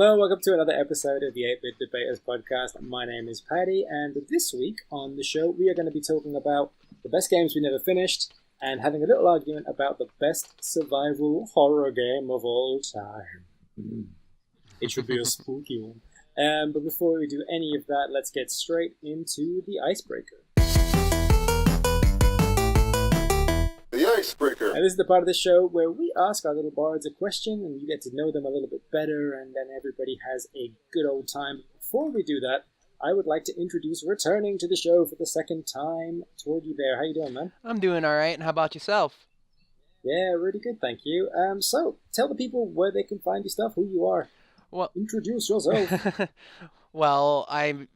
Hello, welcome to another episode of the 8-Bit Debaters podcast. My name is Paddy, and this week on the show we are going to be talking about the best games we never finished and having a little argument about the best survival horror game of all time. It should be a spooky one. But before we do any of that, let's get straight into the icebreaker. The icebreaker. And this is the part of the show where we ask our little bards a question and you get to know them a little bit better, and then everybody has a good old time. Before we do that, I would like to introduce returning to the show for the second time, TorgieBear. How you doing, man? I'm doing all right, and how about yourself? Yeah, really good, thank you. So, tell the people where they can find your stuff, who you are. Well, introduce yourself. Well,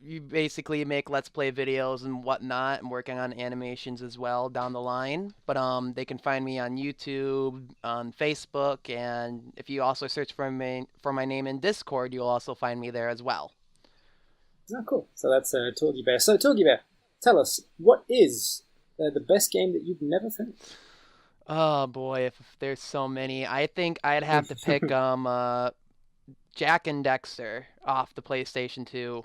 you basically make Let's Play videos and whatnot. I'm working on animations as well down the line. But they can find me on YouTube, on Facebook, and if you also search for my name in Discord, you'll also find me there as well. Oh, cool. So that's TorgieBear. So, TorgieBear, tell us, what is the best game that you've never finished? Oh boy, if there's so many. I think I'd have to pick Jak and Dexter off the PlayStation 2.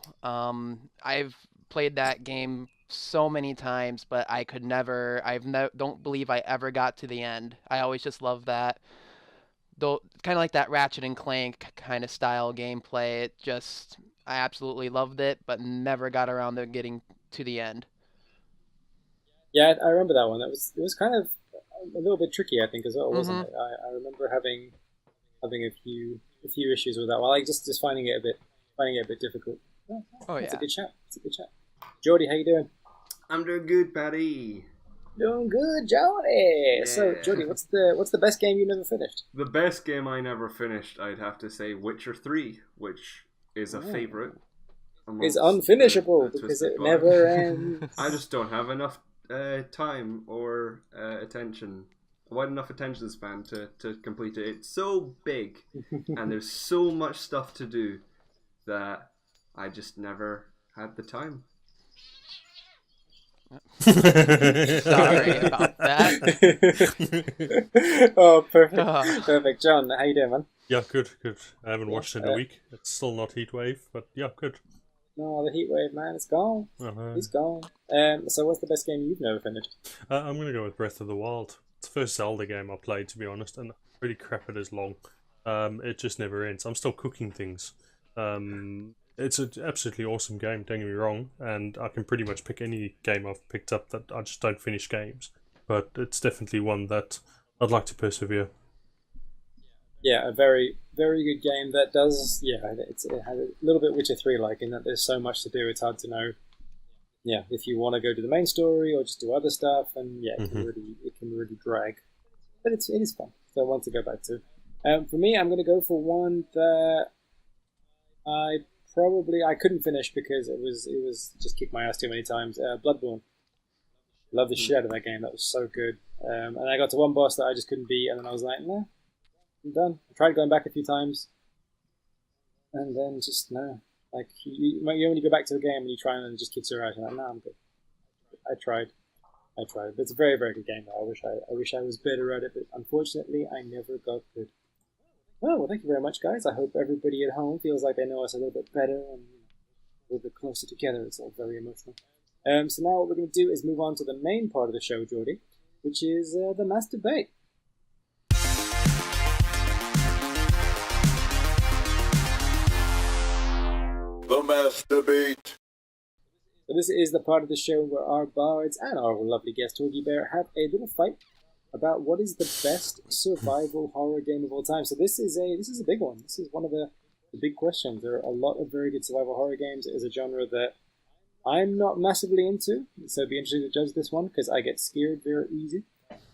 I've played that game so many times, but I could never. Don't believe I ever got to the end. I always just loved that, though, kind of like that Ratchet and Clank kind of style gameplay. I absolutely loved it, but never got around to getting to the end. Yeah, I remember that one. It was kind of a little bit tricky, I think, as well, wasn't it? I remember having a few issues with that. Well, like just finding it a bit difficult. Oh yeah, it's a good chat. Jordy, how you doing? I'm doing good, Paddy. Doing good, Jordy. Yeah. So, Jordy, what's the best game you never finished? The best game I never finished, I'd have to say, Witcher 3, which is a favorite. It's unfinishable because it never ends. I just don't have enough time or attention. Wide enough attention span to complete it. It's so big and there's so much stuff to do that I just never had the time. Sorry about that. Oh, perfect. Perfect. John, how you doing, man? Yeah, good. I haven't watched it in a week. It's still not Heatwave, but yeah, good. No, the Heatwave, man, it's gone. It's gone. So what's the best game you've never finished? I'm going to go with Breath of the Wild. It's the first Zelda game I played, to be honest, and really crap it is long. It just never ends. I'm still cooking things. It's an absolutely awesome game, don't get me wrong, and I can pretty much pick any game I've picked up that I just don't finish games. But it's definitely one that I'd like to persevere. Yeah, a very, very good game that does, it has a little bit Witcher 3-like in that there's so much to do, it's hard to know, if you want to go to the main story or just do other stuff, and it can really drag. But it is fun, so one to go back to. For me, I'm going to go for one that I couldn't finish because it was just kicked my ass too many times. Bloodborne. Love the shit out of that game, that was so good. And I got to one boss that I just couldn't beat, and then I was like, nah. I'm done. I tried going back a few times, and then just no. Like you when you go back to a game and you try and it just kicks your ass, you're like, no, I'm good. I tried. But it's a very, very good game. Though. I wish I was better at it, but unfortunately, I never got good. Oh, well, thank you very much, guys. I hope everybody at home feels like they know us a little bit better and a little bit closer together. It's all very emotional. So now what we're going to do is move on to the main part of the show, Jordy, which is the mass debate. The mass debate. So this is the part of the show where our bards and our lovely guest TorgieBear have a little fight about what is the best survival horror game of all time. So this is a big one. This is one of the big questions. There are a lot of very good survival horror games. It is a genre that I'm not massively into, so it'd be interesting to judge this one because I get scared very easy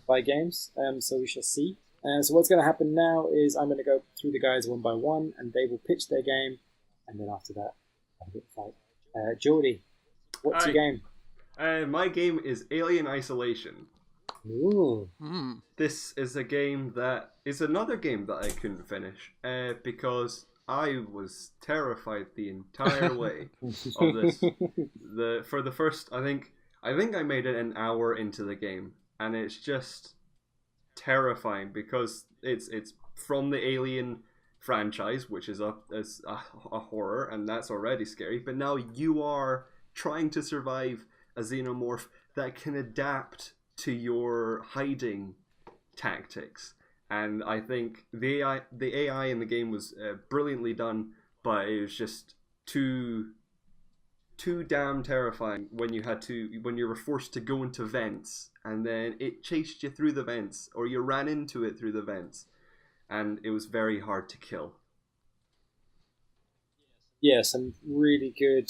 by games. So we shall see. So what's going to happen now is I'm going to go through the guys one by one, and they will pitch their game, and then after that, have a good fight. Jordy, what's your game? My game is Alien Isolation. Ooh. This is another game that I couldn't finish because I was terrified the entire way of this. For the first, I think I made it an hour into the game, and it's just terrifying because it's from the Alien franchise, which is a horror, and that's already scary. But now you are trying to survive a xenomorph that can adapt to your hiding tactics. And I think the AI in the game was brilliantly done, but it was just too damn terrifying when you were forced to go into vents, and then it chased you through the vents, or you ran into it through the vents, and it was very hard to kill. Yeah, some really good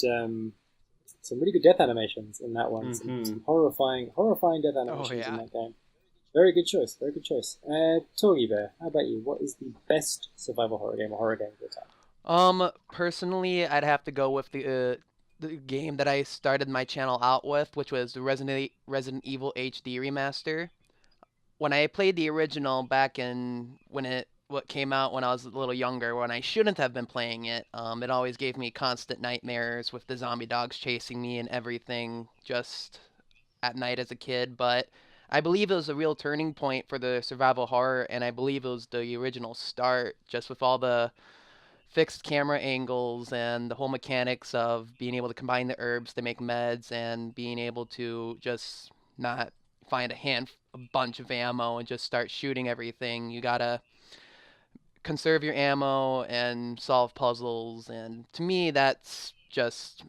death animations in that one. Some horrifying death animations in that game. Very good choice. TorgieBear, how about you? What is the best survival horror game or horror game of your time? Personally, I'd have to go with the game that I started my channel out with, which was the Resident Evil HD remaster. When I played the original back in what came out when I was a little younger, when I shouldn't have been playing it, it always gave me constant nightmares with the zombie dogs chasing me and everything just at night as a kid. But I believe it was a real turning point for the survival horror, and I believe it was the original start, just with all the fixed camera angles and the whole mechanics of being able to combine the herbs to make meds and being able to just not find a bunch of ammo and just start shooting everything. You gotta conserve your ammo and solve puzzles, and to me that's just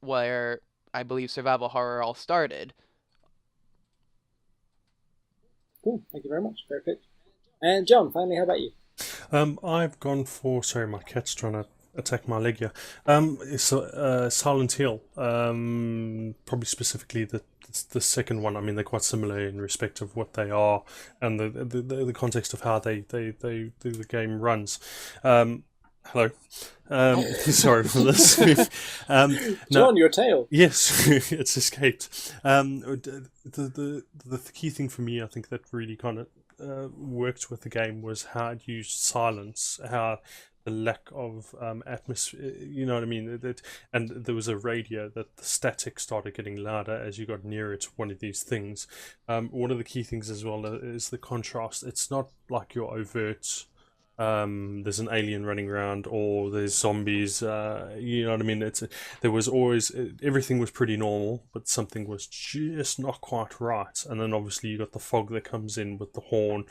where I believe survival horror all started. Cool, thank you very much. Very good. And John, finally, how about you? I've gone for... Sorry, my cat's trying to attack my leg here. Silent Hill. Probably specifically the second one. I mean, they're quite similar in respect of what they are and the context of how the game runs. Hello. Sorry for this. John, your tail. Yes, it's escaped. The key thing for me, I think, that really kind of worked with the game was how it used silence, how the lack of atmosphere, you know what I mean? And there was a radio that the static started getting louder as you got nearer to one of these things. One of the key things as well is the contrast. It's not like your overt... there's an alien running around, or there's zombies. You know what I mean? There was always everything was pretty normal, but something was just not quite right. And then obviously you got the fog that comes in with the horn,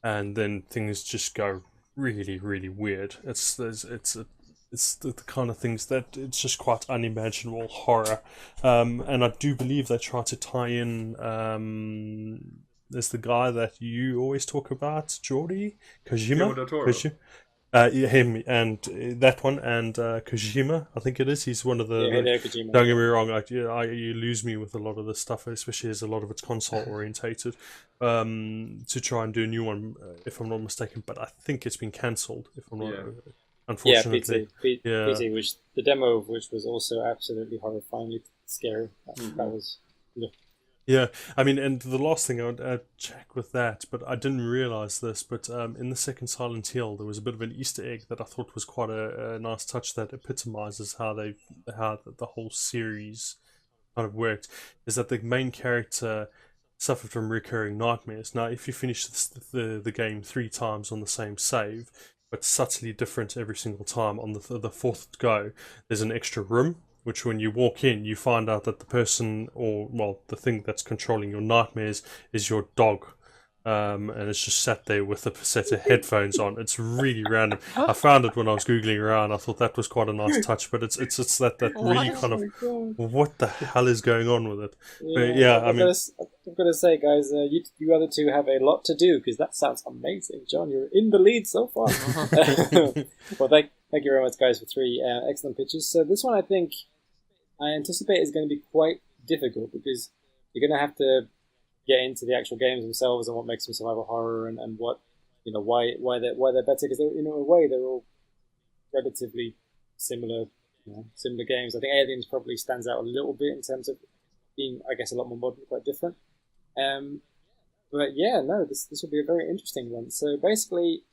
and then things just go really, really weird. It's the kind of things that it's just quite unimaginable horror. And I do believe they try to tie in. There's the guy that you always talk about, Geordie Kojima. Yeah, him and that one, and Kojima, I think it is. He's one of the. Kojima. Don't get me wrong, you lose me with a lot of this stuff, especially as a lot of it's console orientated. To try and do a new one, if I'm not mistaken, but I think it's been cancelled. If I'm not, unfortunately. Yeah, PT, which the demo of which was also absolutely horrifyingly scary. That was. Yeah, I mean, and the last thing I would check with that, but I didn't realise this, but in the second Silent Hill, there was a bit of an Easter egg that I thought was quite a nice touch that epitomises how the whole series kind of worked, is that the main character suffered from recurring nightmares. Now, if you finish the game 3 times on the same save, but subtly different every single time, on the fourth go, there's an extra room, which when you walk in, you find out that the person, or, well, the thing that's controlling your nightmares is your dog. And it's just sat there with a set of headphones on. It's really random. I found it when I was Googling around. I thought that was quite a nice touch, but it's that really kind of, what the hell is going on with it? Yeah, I've got to say, guys, you other two have a lot to do, because that sounds amazing. John, you're in the lead so far. Well, thank you very much, guys, for 3 excellent pitches. So this one, I anticipate is going to be quite difficult, because you're going to have to get into the actual games themselves and what makes them survival horror, and what, you know, why they're better, because in a way they're all relatively similar games. I think Aliens probably stands out a little bit in terms of being, I guess, a lot more modern, quite different. But yeah, no, this will be a very interesting one. So basically,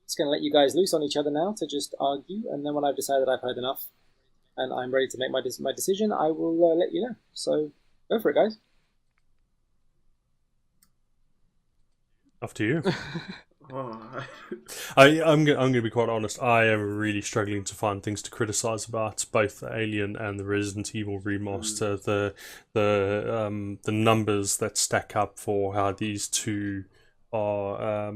it's going to let you guys loose on each other now to just argue, and then when I've decided I've heard enough and I'm ready to make my decision, I will let you know. So go for it, guys. Off to you. Oh. I'm gonna be quite honest. I am really struggling to find things to criticize about both the Alien and the Resident Evil remaster. The numbers that stack up for how these two are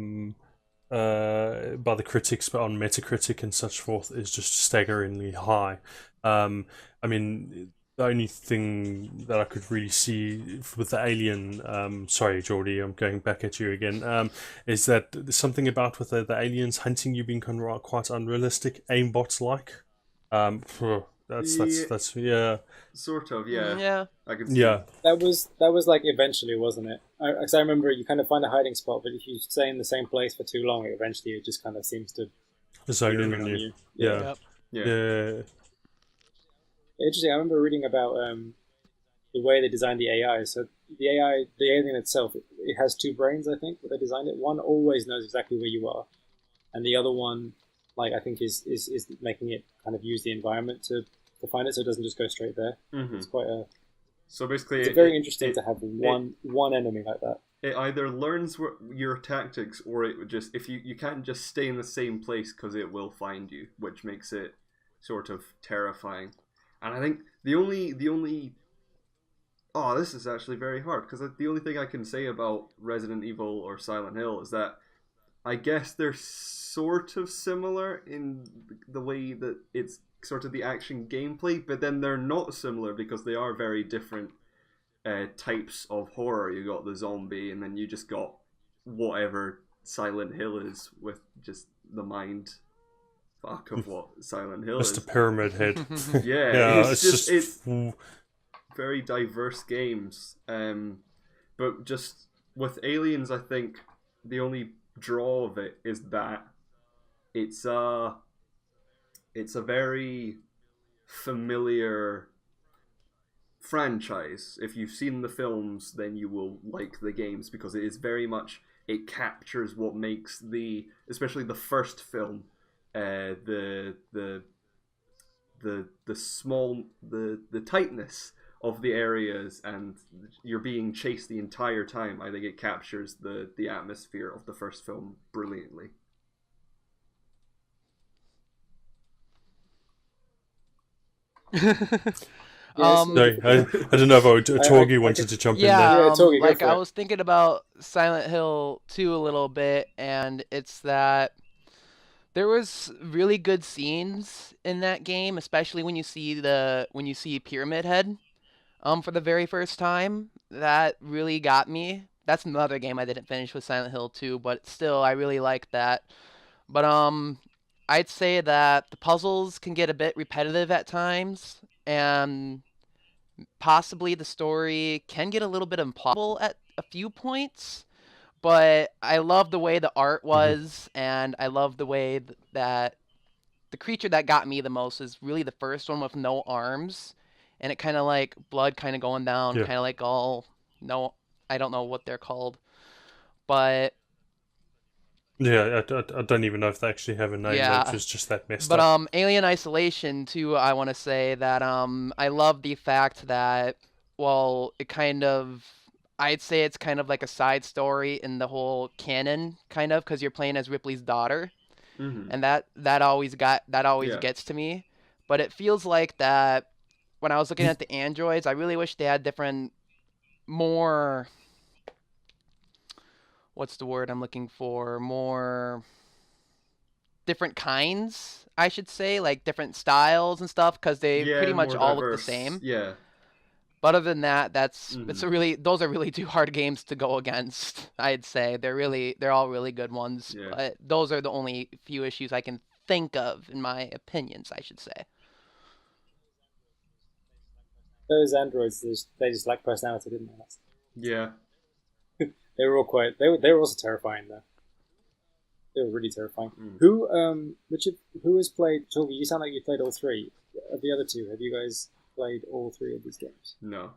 by the critics on Metacritic and such forth is just staggeringly high. I mean, the only thing that I could really see with the Alien, sorry, Geordie, I'm going back at you again, is that there's something about with the aliens hunting you being quite unrealistic, aimbots like. That's yeah. Sort of, yeah. Yeah. I can see. Yeah. That was like eventually, wasn't it? Because I remember you kind of find a hiding spot, but if you stay in the same place for too long, eventually it just kind of seems to Zone in on on you. you. Yeah. Yep. Yeah. Yeah. Interesting. I remember reading about the way they designed the AI. So the AI, the alien itself, it has two brains. I think, where they designed it. One always knows exactly where you are, and the other one, like I think, is making it kind of use the environment to find it, so it doesn't just go straight there. Mm-hmm. It's quite a. So basically, It's very interesting to have one enemy like that. It either learns your tactics, or it would just if you can't just stay in the same place because it will find you, which makes it sort of terrifying. And I think the only oh, this is actually very hard because the only thing I can say about Resident Evil or Silent Hill is that I guess they're sort of similar in the way that it's sort of the action gameplay, but then they're not similar because they are very different types of horror. You got the zombie, and then you just got whatever Silent Hill is with just the mind fuck of what Silent Hill is. Mr. Pyramid Head. Yeah, it's very diverse games. But just with Aliens, I think the only draw of it is that it's a very familiar franchise. If you've seen the films, then you will like the games because it is very much, it captures what makes especially the first film, the tightness of the areas, and you're being chased the entire time. I think it captures the atmosphere of the first film brilliantly. Sorry, I don't know if Torgy wanted to jump in there. Yeah, Torgy, go like for I it. was thinking about Silent Hill 2 a little bit, and it's that there was really good scenes in that game, especially when you see Pyramid Head for the very first time. That really got me. That's another game I didn't finish with Silent Hill 2, but still I really liked that. But I'd say that the puzzles can get a bit repetitive at times, and possibly the story can get a little bit implausible at a few points. But I love the way the art was, and I love the way that the creature that got me the most is really the first one with no arms, and it kind of like blood kind of going down, Yeah. kind of like all no, I don't know what they're called, but Yeah, I don't even know if they actually have a name. Yeah. That was just that messed but up. Alien Isolation too. I want to say that I love the fact that, well, it kind of, I'd say it's kind of like a side story in the whole canon, kind of, because you're playing as Ripley's daughter. Mm-hmm. And that always Yeah. gets to me. But it feels like that when I was looking at the androids, I really wish they had different, more, what's the word I'm looking for? More different kinds, I should say, like different styles and stuff, because they pretty much more all look the diverse. same. Yeah. But other than that, Mhm. those are really two hard games to go against. I'd say they're all really good ones. Yeah. But those are the only few issues I can think of, in my opinions, I should say. Those androids, they just lack personality, didn't they? Yeah. They were all quite. They were also terrifying though. They were really terrifying. Mm. Who has played? Torgy, you sound like you played all three. Of the other two, have you guys played all three of these games? No.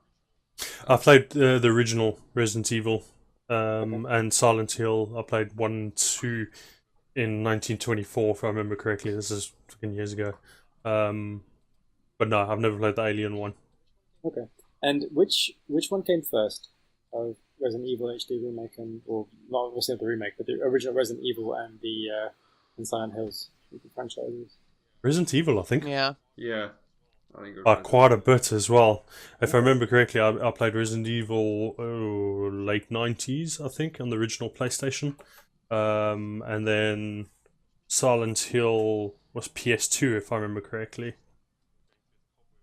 I played the original Resident Evil and Silent Hill. I played 1 and 2 in 1924, if I remember correctly. This is fucking years ago. But no, I've never played the Alien one. Okay. And which one came first? Of Resident Evil HD remake, or not obviously the remake, but the original Resident Evil and the and Silent Hills franchises. Resident Evil, I think. Yeah. Yeah. I think it was Quite a bit as well. If I remember correctly, I played Resident Evil late 90s, I think, on the original PlayStation. And then Silent Hill was PS2, if I remember correctly.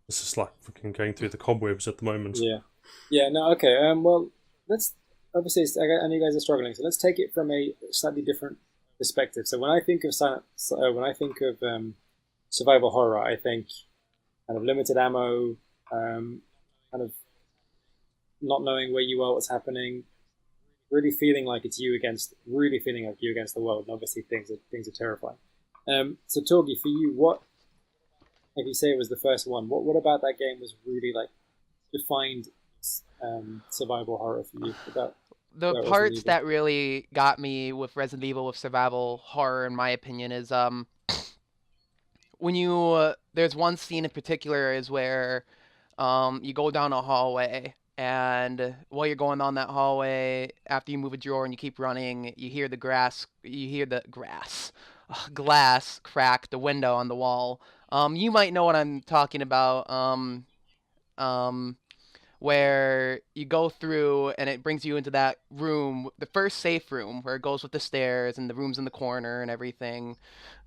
This is like fucking going through the cobwebs at the moment. Yeah. No. Okay. Well, let's obviously. I know you guys are struggling, so let's take it from a slightly different perspective. So when I think of survival horror, I think kind of limited ammo, kind of not knowing where you are, what's happening, really feeling like against the world, and obviously things are terrifying. So Torgie, for you, what if you say it was the first one? What about that game was really like defined survival horror for you? The parts that really got me with Resident Evil with survival horror, in my opinion, is when you there's one scene in particular is where you go down a hallway, and while you're going down that hallway, after you move a drawer and you keep running, you hear the glass crack the window on the wall. You might know what I'm talking about. Where you go through and it brings you into that room, the first safe room, where it goes with the stairs and the rooms in the corner and everything.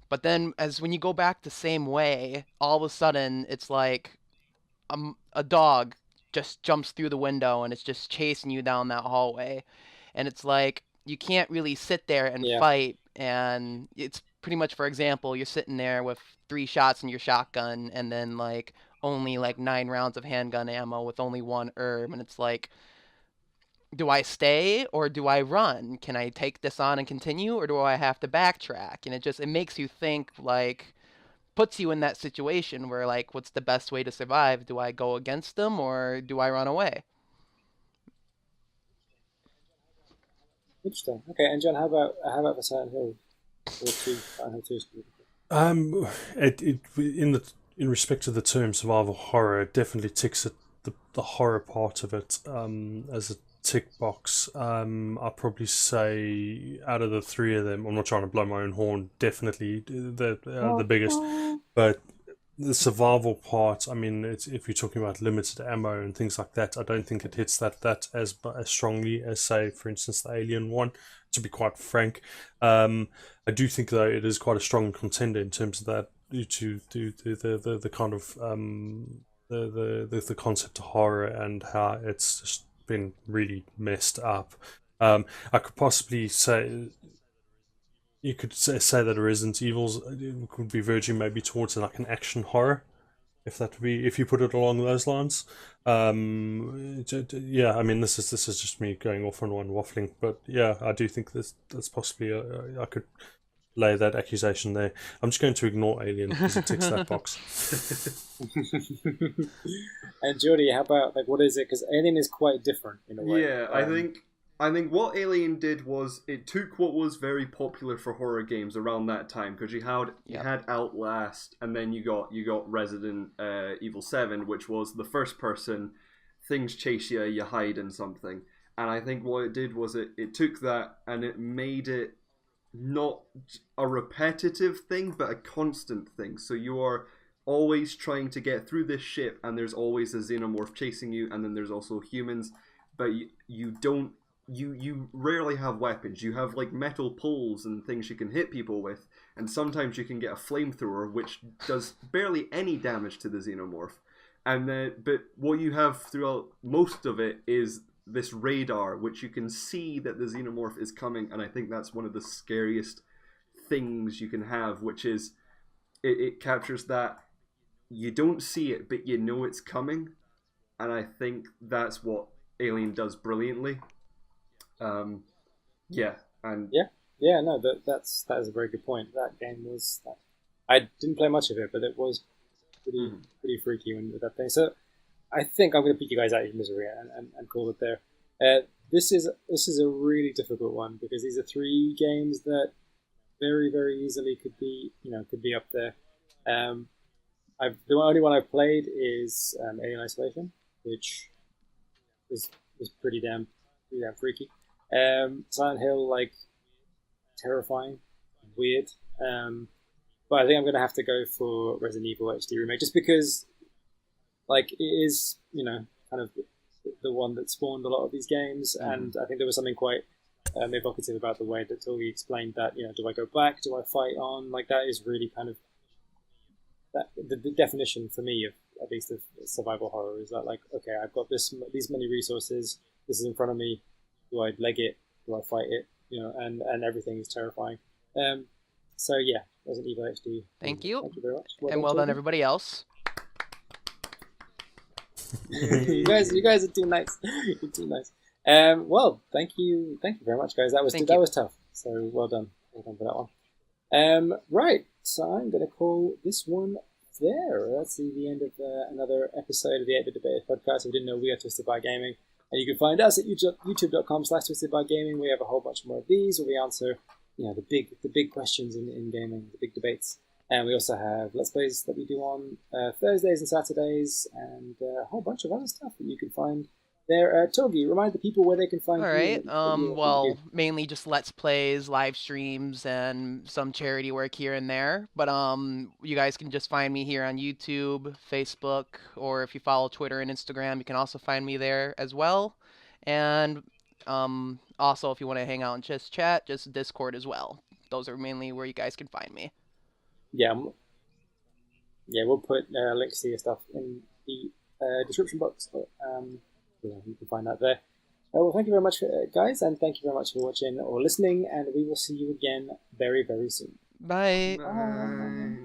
But then, when you go back the same way, all of a sudden it's like a dog just jumps through the window and it's just chasing you down that hallway, and it's like you can't really sit there and fight, and it's pretty much, for example, you're sitting there with 3 shots in your shotgun and then like only like 9 rounds of handgun ammo with only 1 herb, and it's like, do I stay or do I run? Can I take this on and continue, or do I have to backtrack? And it makes you think, like, puts you in that situation where, like, what's the best way to survive? Do I go against them or do I run away? Interesting. Okay, and John, how about the Silent Hill or Silent Hill 2? In respect to the term survival horror, it definitely ticks the horror part of it as a tick box. I'd probably say out of the 3 of them, I'm not trying to blow my own horn, definitely the biggest. But the survival part, I mean, if you're talking about limited ammo and things like that, I don't think it hits that as strongly as, say, for instance, the Alien one, to be quite frank. I do think, though, it is quite a strong contender in terms of that, to the kind of the concept of horror and how it's just been really messed up. I could possibly say, you could say that a Resident Evil could be verging maybe towards like an action horror, if you put it along those lines. Yeah, I mean, this is just me going off on one waffling, but yeah, I do think that's possibly I could lay that accusation there. I'm just going to ignore Alien because it ticks that box. And Jordy, how about, like, what is it? Because Alien is quite different in a way. Yeah, I think what Alien did was it took what was very popular for horror games around that time, because you had Outlast, and then you got Resident Evil 7, which was the first person, things chase you, you hide in something. And I think what it did was it took that and it made it not a repetitive thing, but a constant thing. So you are always trying to get through this ship, and there's always a xenomorph chasing you, and then there's also humans, but you rarely have weapons. You have like metal poles and things you can hit people with, and sometimes you can get a flamethrower which does barely any damage to the xenomorph. And then, but what you have throughout most of it is this radar, which you can see that the xenomorph is coming, and I think that's one of the scariest things you can have, which is it captures that you don't see it, but you know it's coming, and I think that's what Alien does brilliantly. No, that is a very good point. That game was, I didn't play much of it, but it was pretty freaky with that thing. So I think I'm going to pick you guys out of your misery and call it there. This is a really difficult one, because these are 3 games that very, very easily could be up there. The only one I've played is Alien Isolation, which was pretty damn pretty damn freaky. Silent Hill, like, terrifying, weird. But I think I'm gonna have to go for Resident Evil HD remake, just because, like, it is, kind of the one that spawned a lot of these games, and I think there was something quite evocative about the way that Torgie explained that. Do I go back? Do I fight on? Like, that is really kind of the definition for me of, at least, of survival horror, is that, like, okay, I've got these many resources, this is in front of me, do I leg it, do I fight it, and everything is terrifying. So yeah, Resident Evil HD. Thank you. Thank you very much. And well done, everybody else. you guys are too nice. You're too nice. Well, thank you very much, guys. That was tough. So well done for that one. Right, so I'm going to call this one there. That's the end of another episode of the 8-Bit Debaters podcast. If you didn't know, we are Twisted by Gaming, and you can find us at youtube.com/twistedbygaming. We have a whole bunch more of these where we answer, the big questions in gaming, the big debates. And we also have Let's Plays that we do on Thursdays and Saturdays, and a whole bunch of other stuff that you can find there. Torgie, remind the people where they can find you. All right. Well, mainly just Let's Plays, live streams, and some charity work here and there. But you guys can just find me here on YouTube, Facebook, or if you follow Twitter and Instagram, you can also find me there as well. And also, if you want to hang out and just chat, just Discord as well. Those are mainly where you guys can find me. Yeah, we'll put links to your stuff in the description box. You can find that there. Well, thank you very much, guys, and thank you very much for watching or listening, and we will see you again very, very soon. Bye. Bye.